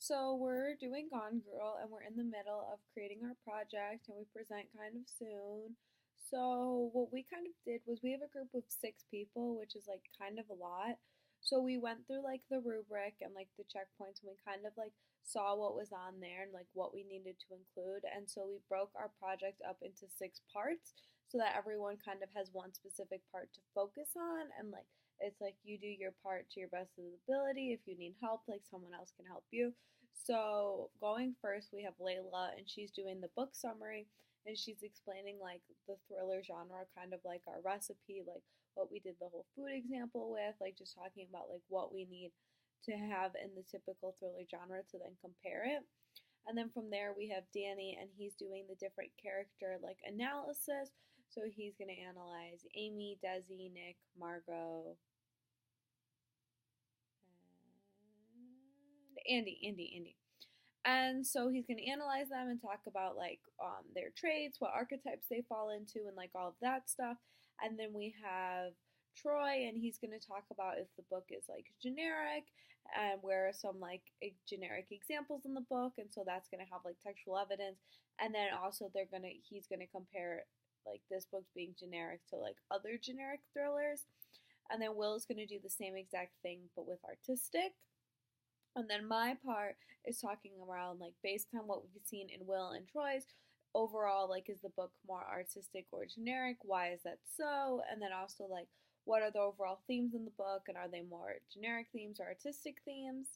So we're doing Gone Girl and we're in the middle of creating our project and we present kind of soon. So what we kind of did was we have a group of 6 people, which is like kind of a lot. So we went through like the rubric and like the checkpoints and we kind of like saw what was on there and like what we needed to include. And so we broke our project up into 6 parts so that everyone kind of has one specific part to focus on and like it's like you do your part to your best of the ability. If you need help, like someone else can help you. So, going first, we have Layla, and she's doing the book summary, and she's explaining like the thriller genre, kind of like our recipe, like what we did the whole food example with, like just talking about like what we need to have in the typical thriller genre to then compare it. And then from there, we have Danny, and he's doing the different character like analysis. So he's going to analyze Amy, Desi, Nick, Margot, and Andy. And so he's going to analyze them and talk about like their traits, what archetypes they fall into, and like all of that stuff. And then we have Troy, and he's going to talk about if the book is like generic and where are some like generic examples in the book. And so that's going to have like textual evidence. And then also he's going to compare like this book's being generic to like other generic thrillers. And then Will is going to do the same exact thing but with artistic. And then my part is talking around like based on what we've seen in Will and Troy's overall, like is the book more artistic or generic? Why is that so? And then also like what are the overall themes in the book and are they more generic themes or artistic themes?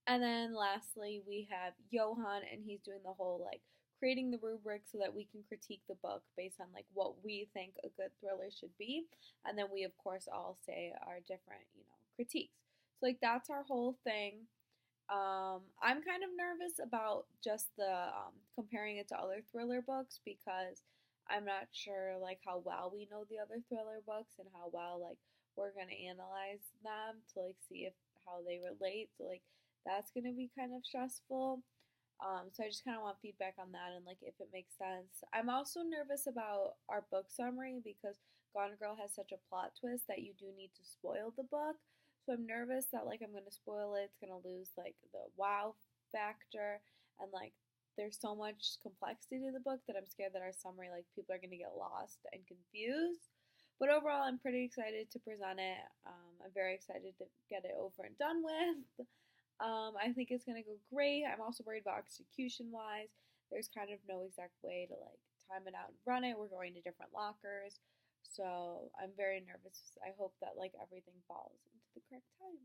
And then lastly, we have Johan and he's doing the whole like creating the rubric so that we can critique the book based on like what we think a good thriller should be. And then we of course all say our different, critiques. So like that's our whole thing. I'm kind of nervous about just the comparing it to other thriller books because I'm not sure like how well we know the other thriller books and how well like we're gonna analyze them to like see if how they relate. So like that's gonna be kind of stressful. So I just kind of want feedback on that and like if it makes sense. I'm also nervous about our book summary because Gone Girl has such a plot twist that you do need to spoil the book. So I'm nervous that like I'm gonna spoil it. It's gonna lose like the wow factor and like there's so much complexity to the book that I'm scared that our summary like people are gonna get lost and confused. But overall, I'm pretty excited to present it. I'm very excited to get it over and done with. I think it's gonna go great. I'm also worried about execution wise. There's kind of no exact way to like time it out and run it. We're going to different lockers. So I'm very nervous. I hope that like everything falls into the correct time.